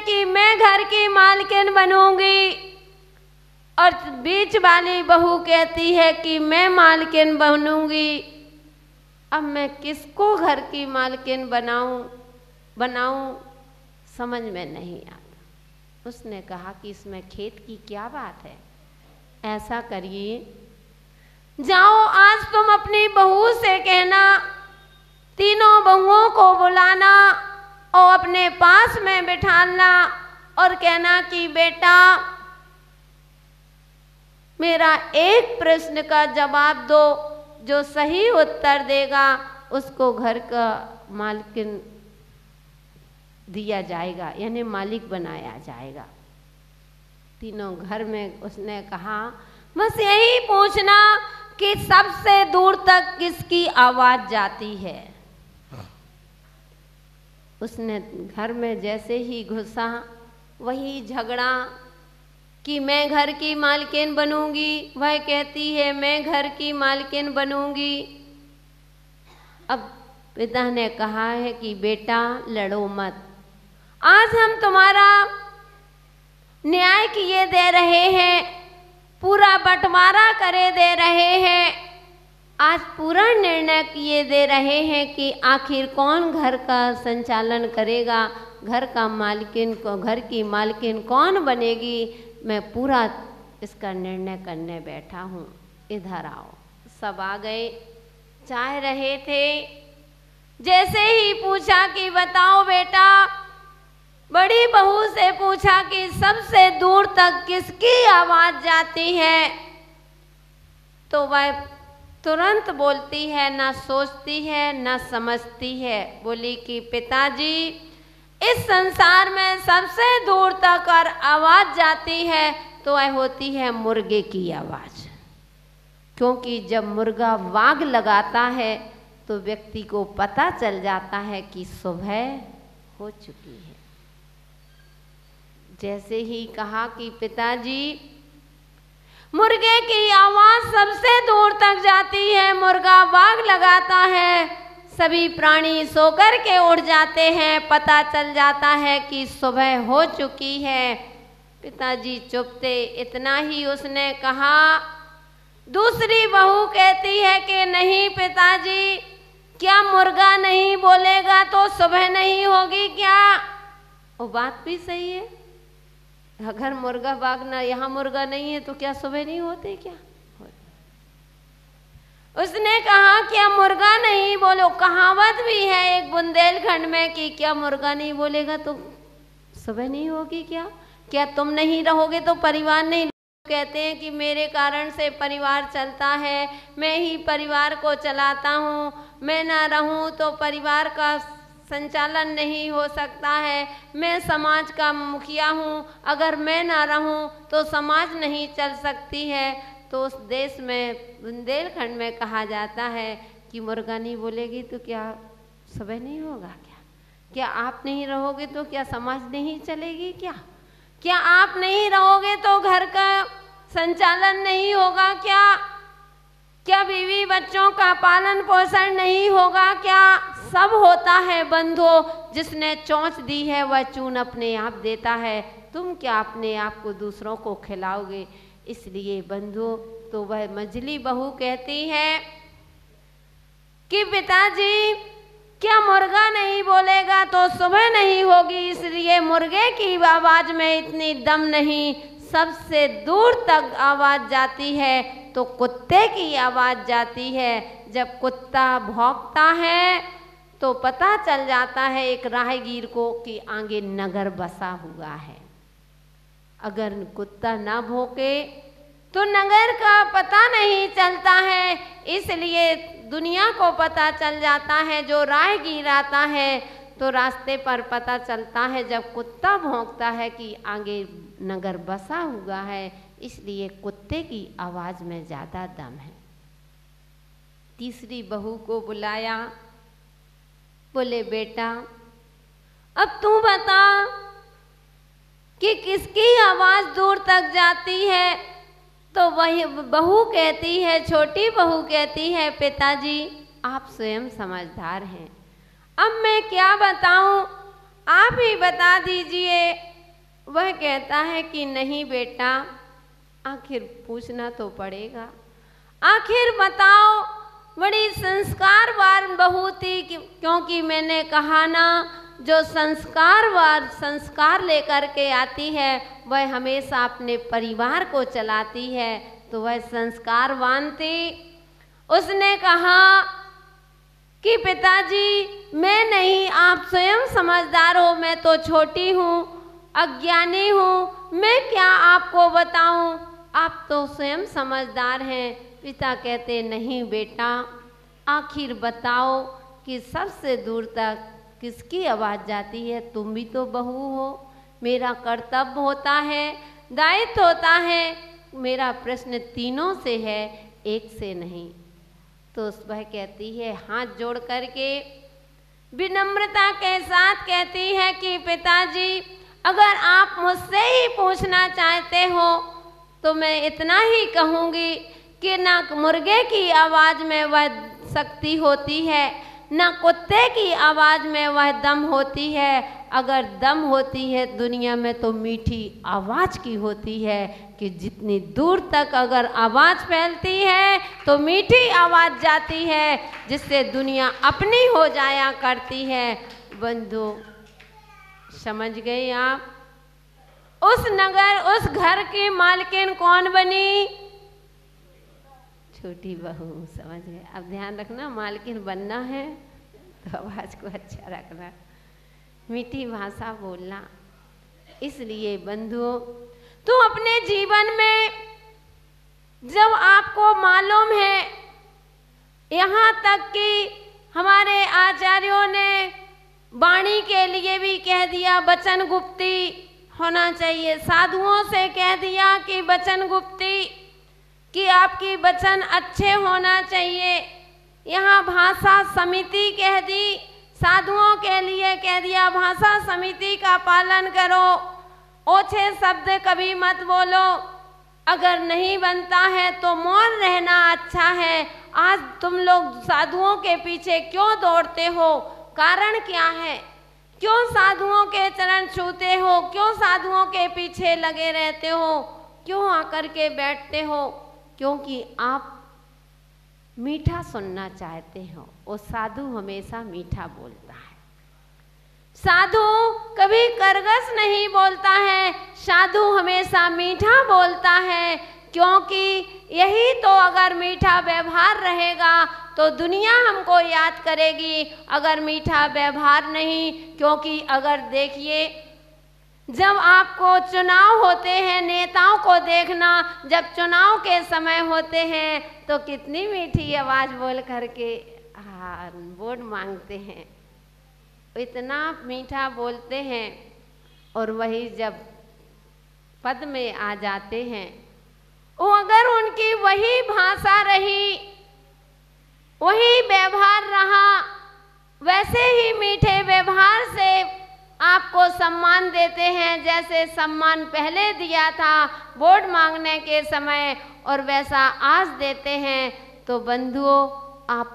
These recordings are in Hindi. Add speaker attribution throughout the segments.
Speaker 1: कि मैं घर की मालकिन बनूंगी, और बीच वाली बहू कहती है कि मैं मालकिन बनूंगी। अब मैं किसको घर की मालकिन बनाऊं समझ में नहीं आता। उसने कहा कि इसमें खेद की क्या बात है, ऐसा करिए, जाओ आज तुम अपनी बहू से कहना, तीनों बहुओं को बुलाना और अपने पास में बिठाना और कहना कि बेटा मेरा एक प्रश्न का जवाब दो, जो सही उत्तर देगा उसको घर का मालकिन दिया जाएगा, यानी मालिक बनाया जाएगा। तीनों घर में उसने कहा बस यही पूछना कि सबसे दूर तक किसकी आवाज जाती है। उसने घर में जैसे ही घुसा वही झगड़ा कि मैं घर की मालकिन बनूंगी, वह कहती है मैं घर की मालकिन बनूंगी। अब पिता ने कहा है कि बेटा लड़ो मत, आज हम तुम्हारा न्याय किए दे रहे हैं, पूरा बंटवारा करे दे रहे हैं, आज पूरा निर्णय किए दे रहे हैं कि आखिर कौन घर का संचालन करेगा, घर की मालकिन कौन बनेगी। मैं पूरा इसका निर्णय करने बैठा हूँ, इधर आओ। सब आ गए, चाह रहे थे। जैसे ही पूछा कि बताओ बेटा, बड़ी बहू से पूछा कि सबसे दूर तक किसकी आवाज जाती है, तो वह तुरंत बोलती है, ना सोचती है ना समझती है। बोली कि पिताजी इस संसार में सबसे दूर तक और आवाज जाती है तो वह होती है मुर्गे की आवाज, क्योंकि जब मुर्गा वाग लगाता है तो व्यक्ति को पता चल जाता है कि सुबह हो चुकी है। जैसे ही कहा कि पिताजी मुर्गे की आवाज सबसे दूर तक जाती है, मुर्गा वाग लगाता है, सभी प्राणी सोकर के उठ जाते हैं, पता चल जाता है कि सुबह हो चुकी है। पिताजी चुप थे। इतना ही उसने कहा। दूसरी बहू कहती है कि नहीं पिताजी, क्या मुर्गा नहीं बोलेगा तो सुबह नहीं होगी क्या? वो बात भी सही है, अगर मुर्गा भागना, यहाँ मुर्गा नहीं है तो क्या सुबह नहीं होते क्या? उसने कहा क्या मुर्गा नहीं बोलो, कहावत भी है एक बुंदेलखंड में कि क्या मुर्गा नहीं बोलेगा तो सुबह नहीं होगी क्या? क्या तुम नहीं रहोगे तो परिवार नहीं? कहते हैं कि मेरे कारण से परिवार चलता है, मैं ही परिवार को चलाता हूँ, मैं ना रहूँ तो परिवार का संचालन नहीं हो सकता है, मैं समाज का मुखिया हूँ, अगर मैं ना रहूँ तो समाज नहीं चल सकती है। तो उस देश में बुंदेलखंड में कहा जाता है कि मुर्गा नहीं बोलेगी तो क्या सुबह नहीं होगा क्या? क्या आप नहीं रहोगे तो क्या समाज नहीं चलेगी क्या? क्या आप नहीं रहोगे तो घर का संचालन नहीं होगा क्या? क्या बीवी बच्चों का पालन पोषण नहीं होगा क्या? सब होता है बंधु, जिसने चोंच दी है वह चून अपने आप देता है, तुम क्या अपने आप को दूसरों को खिलाओगे? इसलिए बंधु, तो वह मझली बहू कहती है कि पिताजी क्या मुर्गा नहीं बोलेगा तो सुबह नहीं होगी, इसलिए मुर्गे की आवाज में इतनी दम नहीं, सबसे दूर तक आवाज जाती है तो कुत्ते की आवाज जाती है। जब कुत्ता भौंकता है तो पता चल जाता है एक राहगीर को कि आगे नगर बसा हुआ है। अगर कुत्ता ना भौंके तो नगर का पता नहीं चलता है, इसलिए दुनिया को पता चल जाता है। जो राहगीर आता है तो रास्ते पर पता चलता है जब कुत्ता भौंकता है कि आगे नगर बसा हुआ है, इसलिए कुत्ते की आवाज में ज्यादा दम है। तीसरी बहू को बुलाया, बोले बेटा अब तू बता कि किसकी आवाज दूर तक जाती है? तो वही बहू कहती है, छोटी बहू कहती है पिताजी आप स्वयं समझदार हैं, अब मैं क्या बताऊं, आप ही बता दीजिए वह कहता है कि नहीं बेटा, आखिर पूछना तो पड़ेगा, आखिर बताओ। बड़ी संस्कारवान बहू थी क्योंकि मैंने कहा ना, जो संस्कार लेकर के आती है वह हमेशा अपने परिवार को चलाती है, तो वह संस्कारवान थी। उसने कहा कि पिताजी मैं नहीं, आप स्वयं समझदार हो, मैं तो छोटी हूँ, अज्ञानी हूँ, मैं क्या आपको बताऊँ, आप तो स्वयं समझदार हैं। पिता कहते नहीं बेटा, आखिर बताओ कि सबसे दूर तक किसकी आवाज़ जाती है, तुम भी तो बहू हो, मेरा कर्तव्य होता है, दायित्व होता है, मेरा प्रश्न तीनों से है, एक से नहीं। तो वह कहती है, हाथ जोड़ करके विनम्रता के साथ कहती है कि पिताजी अगर आप मुझसे ही पूछना चाहते हो तो मैं इतना ही कहूँगी कि ना मुर्गे की आवाज़ में वह शक्ति होती है, ना कुत्ते की आवाज़ में वह दम होती है। अगर दम होती है दुनिया में तो मीठी आवाज़ की होती है, कि जितनी दूर तक अगर आवाज़ फैलती है तो मीठी आवाज़ जाती है, जिससे दुनिया अपनी हो जाया करती है। बंधु समझ गए आप? उस नगर, उस घर की मालकिन कौन बनी? छोटी बहू। समझ गए? अब ध्यान रखना, मालकिन बनना है तो आवाज़ को अच्छा रखना, मीठी भाषा बोलना। इसलिए बंधुओं, तो अपने जीवन में जब आपको मालूम है, यहाँ तक कि हमारे आचार्यों ने वाणी के लिए भी कह दिया वचन गुप्ती होना चाहिए, साधुओं से कह दिया कि वचन गुप्ती, कि आपकी वचन अच्छे होना चाहिए। यहाँ भाषा समिति कह दी, साधुओं के लिए कह दिया भाषा समिति का पालन करो, ओछे शब्द कभी मत बोलो, अगर नहीं बनता है तो मौन रहना अच्छा है। आज तुम लोग साधुओं के पीछे क्यों दौड़ते हो? कारण क्या है? क्यों साधुओं के चरण छूते हो? क्यों साधुओं के पीछे लगे रहते हो? क्यों आकर के बैठते हो? क्योंकि आप मीठा सुनना चाहते हो। वो साधु हमेशा मीठा बोलता है, साधु कभी करगस नहीं बोलता है, साधु हमेशा मीठा बोलता है। क्योंकि यही तो अगर मीठा व्यवहार रहेगा तो दुनिया हमको याद करेगी, अगर मीठा व्यवहार नहीं। क्योंकि अगर देखिए, जब आपको चुनाव होते हैं, नेताओं को देखना, जब चुनाव के समय होते हैं तो कितनी मीठी आवाज़ बोल करके वोट मांगते हैं, इतना मीठा बोलते हैं। और वही जब पद में आ जाते हैं, वो अगर उनकी वही भाषा रही, वही व्यवहार रहा, वैसे ही मीठे व्यवहार से आपको सम्मान देते हैं, जैसे सम्मान पहले दिया था वोट मांगने के समय, और वैसा आज देते हैं। तो बंधुओं, आप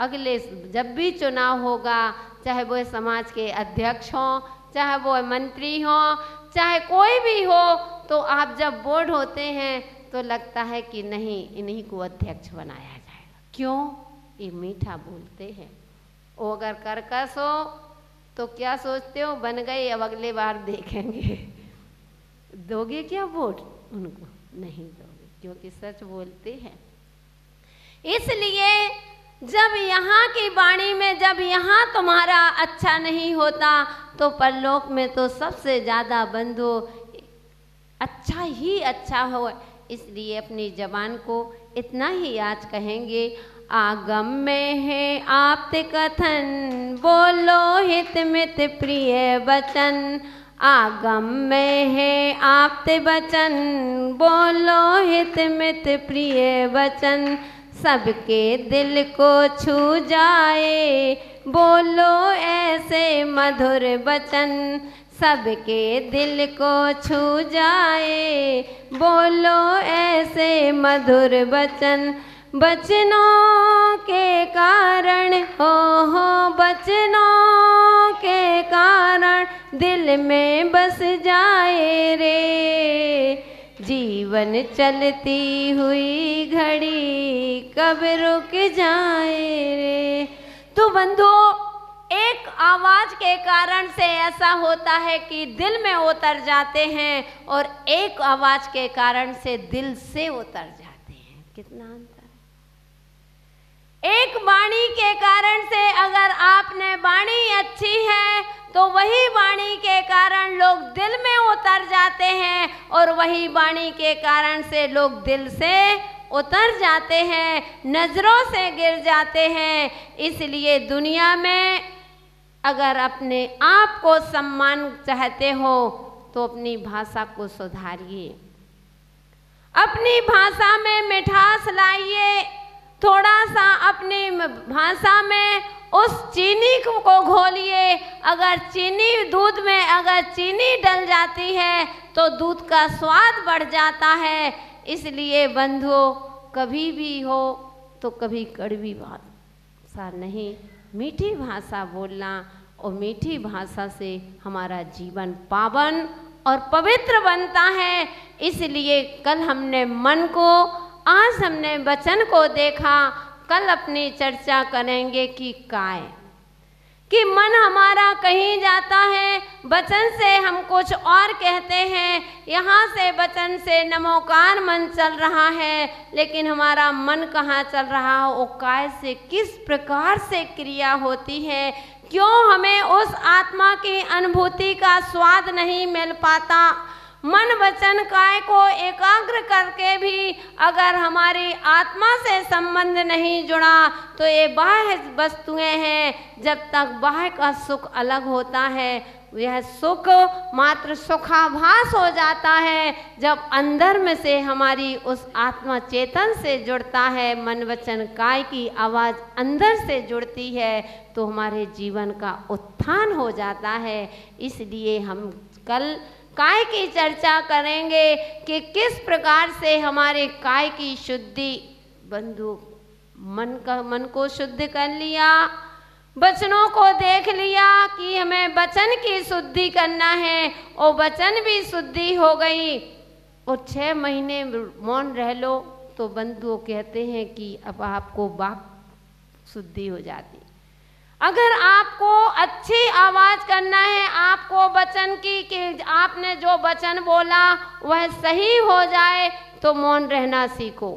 Speaker 1: अगले जब भी चुनाव होगा, चाहे वो समाज के अध्यक्ष हों, चाहे वो मंत्री हों, चाहे कोई भी हो, तो आप जब वोट होते हैं तो लगता है कि नहीं, इन्हीं को अध्यक्ष बनाया जाएगा। क्यों? ये मीठा बोलते हैं। वो अगर कर्कश हो तो क्या सोचते हो, बन गए, अब अगले बार देखेंगे। दोगे क्या वोट उनको? नहीं दोगे, क्योंकि सच बोलते हैं। इसलिए जब यहाँ की वाणी में, जब यहाँ तुम्हारा अच्छा नहीं होता तो परलोक में तो सबसे ज़्यादा बंधु अच्छा ही अच्छा हो। इसलिए अपनी जबान को इतना ही आज कहेंगे, आगम में है आप्त कथन, बोलो हित मित प्रिय वचन। आगम में है आप्त वचन, बोलो हित मित प्रिय वचन। सबके दिल को छू जाए, बोलो ऐसे मधुर वचन। सबके दिल को छू जाए, बोलो ऐसे मधुर वचन। बचनों के कारण हो, बचनों के कारण दिल में बस जाए रे, जीवन चलती हुई घड़ी कब रुक जाए रे। तो बंधुओं, एक आवाज के कारण से ऐसा होता है कि दिल में उतर जाते हैं, और एक आवाज के कारण से दिल से उतर जाते हैं। कितना अंतर! एक वाणी के कारण से अगर आपने वाणी अच्छी है तो वही वाणी के कारण लोग दिल में उतर जाते हैं, और वही वाणी के कारण से लोग दिल से उतर जाते हैं, नजरों से गिर जाते हैं। इसलिए दुनिया में अगर अपने आप को सम्मान चाहते हो तो अपनी भाषा को सुधारिए, अपनी भाषा में मिठास लाइए, थोड़ा सा अपनी भाषा में उस चीनी को घोलिए। अगर चीनी दूध में अगर चीनी डल जाती है तो दूध का स्वाद बढ़ जाता है। इसलिए बंधुओं, कभी भी हो तो कभी कड़वी भाषा नहीं, मीठी भाषा बोलना, और मीठी भाषा से हमारा जीवन पावन और पवित्र बनता है। इसलिए कल हमने मन को, आज हमने वचन को देखा, कल अपनी चर्चा करेंगे कि काय, कि मन हमारा कहीं जाता है, वचन से हम कुछ और कहते हैं, यहाँ से वचन से नमोकार मन चल रहा है, लेकिन हमारा मन कहाँ चल रहा हो, वो काय से किस प्रकार से क्रिया होती है, क्यों हमें उस आत्मा की अनुभूति का स्वाद नहीं मिल पाता। मन वचन काय को एकाग्र करके भी अगर हमारी आत्मा से संबंध नहीं जुड़ा तो ये बाह्य वस्तुएं हैं। जब तक बाह्य का सुख अलग होता है, यह सुख मात्र सुखाभास हो जाता है। जब अंदर में से हमारी उस आत्मा चेतन से जुड़ता है, मन वचन काय की आवाज़ अंदर से जुड़ती है, तो हमारे जीवन का उत्थान हो जाता है। इसलिए हम कल काय की चर्चा करेंगे कि किस प्रकार से हमारे काय की शुद्धि, बंधु मन को शुद्ध कर लिया, वचनों को देख लिया कि हमें वचन की शुद्धि करना है, और वचन भी शुद्धि हो गई, और 6 महीने मौन रह लो तो बंधुओं कहते हैं कि अब आपको वाक शुद्धि हो जाती। अगर आपको अच्छी आवाज़ करना है, आपको वचन की कि आपने जो वचन बोला वह सही हो जाए, तो मौन रहना सीखो।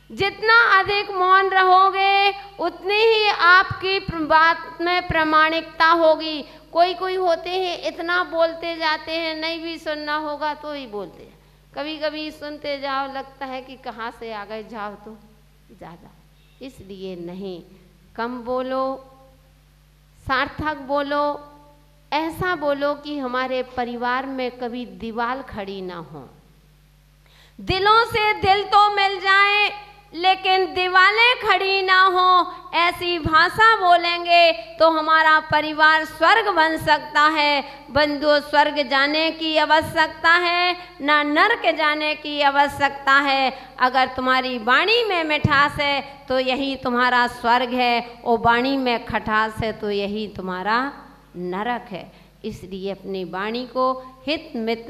Speaker 1: जितना अधिक मौन रहोगे उतनी ही आपकी बात में प्रामाणिकता होगी। कोई होते हैं इतना बोलते जाते हैं, नहीं भी सुनना होगा तो ही बोलते हैं, कभी कभी सुनते जाओ, लगता है कि कहाँ से आ गए, जाओ तो ज़्यादा। इसलिए नहीं, कम बोलो, सार्थक बोलो, ऐसा बोलो कि हमारे परिवार में कभी दीवार खड़ी ना हो। दिलों से दिल तो मिल जाए लेकिन दीवारें खड़ी ना हो, ऐसी भाषा बोलेंगे तो हमारा परिवार स्वर्ग बन सकता है। बंधुओं, स्वर्ग जाने की आवश्यकता है ना नरक जाने की आवश्यकता है। अगर तुम्हारी वाणी में मिठास है तो यही तुम्हारा स्वर्ग है, और वाणी में खटास है तो यही तुम्हारा नरक है। इसलिए अपनी वाणी को हित मित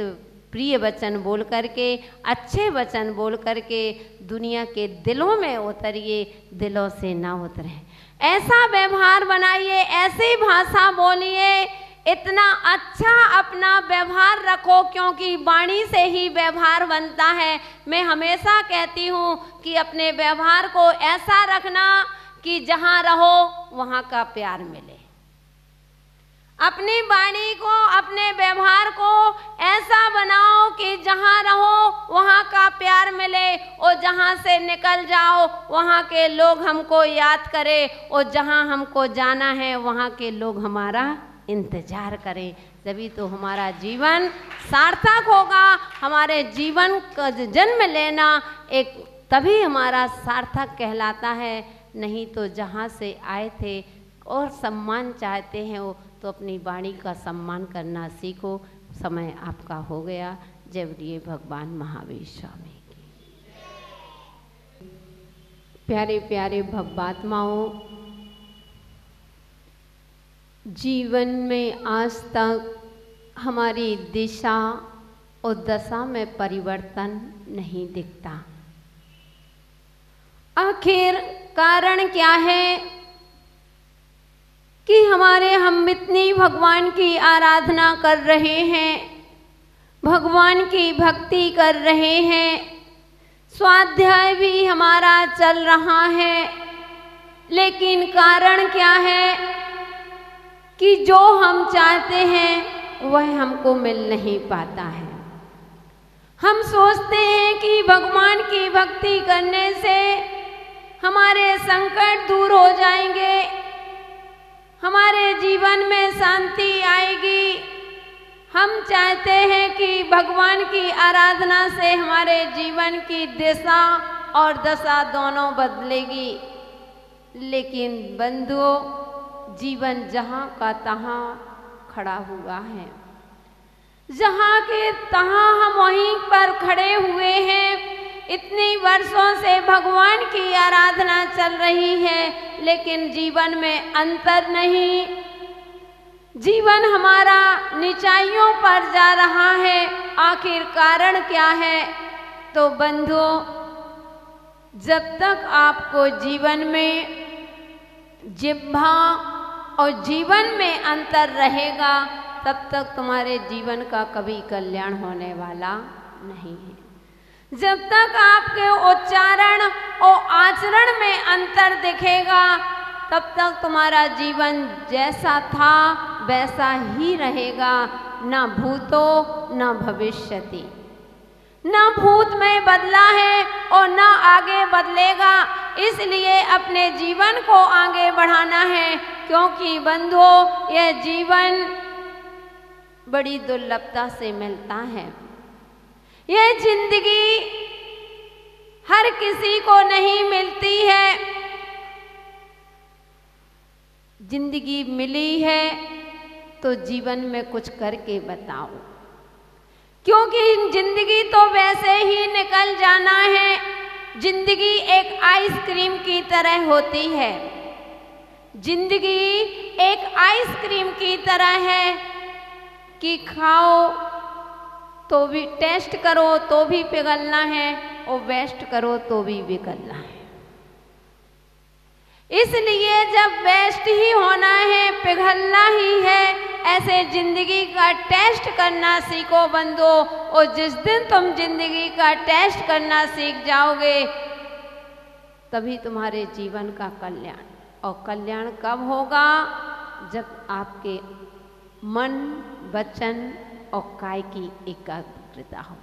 Speaker 1: प्रिय वचन बोल करके, अच्छे वचन बोल करके दुनिया के दिलों में उतरिए, दिलों से ना उतरे। ऐसा व्यवहार बनाइए, ऐसी भाषा बोलिए, इतना अच्छा अपना व्यवहार रखो, क्योंकि वाणी से ही व्यवहार बनता है। मैं हमेशा कहती हूँ कि अपने व्यवहार को ऐसा रखना कि जहाँ रहो वहाँ का प्यार मिले। अपनी वाणी को, अपने व्यवहार को ऐसा बनाओ कि जहाँ रहो वहाँ का प्यार मिले, और जहाँ से निकल जाओ वहाँ के लोग हमको याद करें, और जहाँ हमको जाना है वहाँ के लोग हमारा इंतजार करें। तभी तो हमारा जीवन सार्थक होगा। हमारे जीवन का जन्म लेना एक तभी हमारा सार्थक कहलाता है। नहीं तो जहाँ से आए थे और सम्मान चाहते हैं वो, तो अपनी वाणी का सम्मान करना सीखो। समय आपका हो गया। जय बोलिए भगवान महावीर स्वामी की। प्यारे प्यारे भक्तात्माओं, जीवन में आज तक हमारी दिशा और दशा में परिवर्तन नहीं दिखता। आखिर कारण क्या है कि हम इतनी भगवान की आराधना कर रहे हैं, भगवान की भक्ति कर रहे हैं, स्वाध्याय भी हमारा चल रहा है, लेकिन कारण क्या है कि जो हम चाहते हैं वह हमको मिल नहीं पाता है। हम सोचते हैं कि भगवान की भक्ति करने से हमारे संकट दूर हो जाएंगे, हमारे जीवन में शांति आएगी। हम चाहते हैं कि भगवान की आराधना से हमारे जीवन की दिशा और दशा दोनों बदलेगी। लेकिन बंधुओं, जीवन जहाँ का तहाँ खड़ा हुआ है, जहाँ के तहाँ हम वहीं पर खड़े हुए हैं। इतनी वर्षों से भगवान की आराधना चल रही है, लेकिन जीवन में अंतर नहीं। जीवन हमारा नीचाइयों पर जा रहा है। आखिर कारण क्या है? तो बंधुओं, जब तक आपको जीवन में जिह्वा और जीवन में अंतर रहेगा, तब तक तुम्हारे जीवन का कभी कल्याण होने वाला नहीं है। जब तक आपके उच्चारण और आचरण में अंतर दिखेगा, तब तक तुम्हारा जीवन जैसा था वैसा ही रहेगा। ना भूतो ना भविष्यति, ना भूत में बदला है और ना आगे बदलेगा। इसलिए अपने जीवन को आगे बढ़ाना है, क्योंकि बंधुओं, यह जीवन बड़ी दुर्लभता से मिलता है। यह जिंदगी हर किसी को नहीं मिलती है। जिंदगी मिली है तो जीवन में कुछ करके बताओ, क्योंकि जिंदगी तो वैसे ही निकल जाना है। जिंदगी एक आइसक्रीम की तरह होती है। जिंदगी एक आइसक्रीम की तरह है कि खाओ तो भी, टेस्ट करो तो भी पिघलना है और वेस्ट करो तो भी पिघलना है। इसलिए जब वेस्ट ही होना है, पिघलना ही है, ऐसे जिंदगी का टेस्ट करना सीखो बंधुओं। और जिस दिन तुम जिंदगी का टेस्ट करना सीख जाओगे, तभी तुम्हारे जीवन का कल्याण। और कल्याण कब होगा? जब आपके मन, वचन और काय की एकाग्रता हो।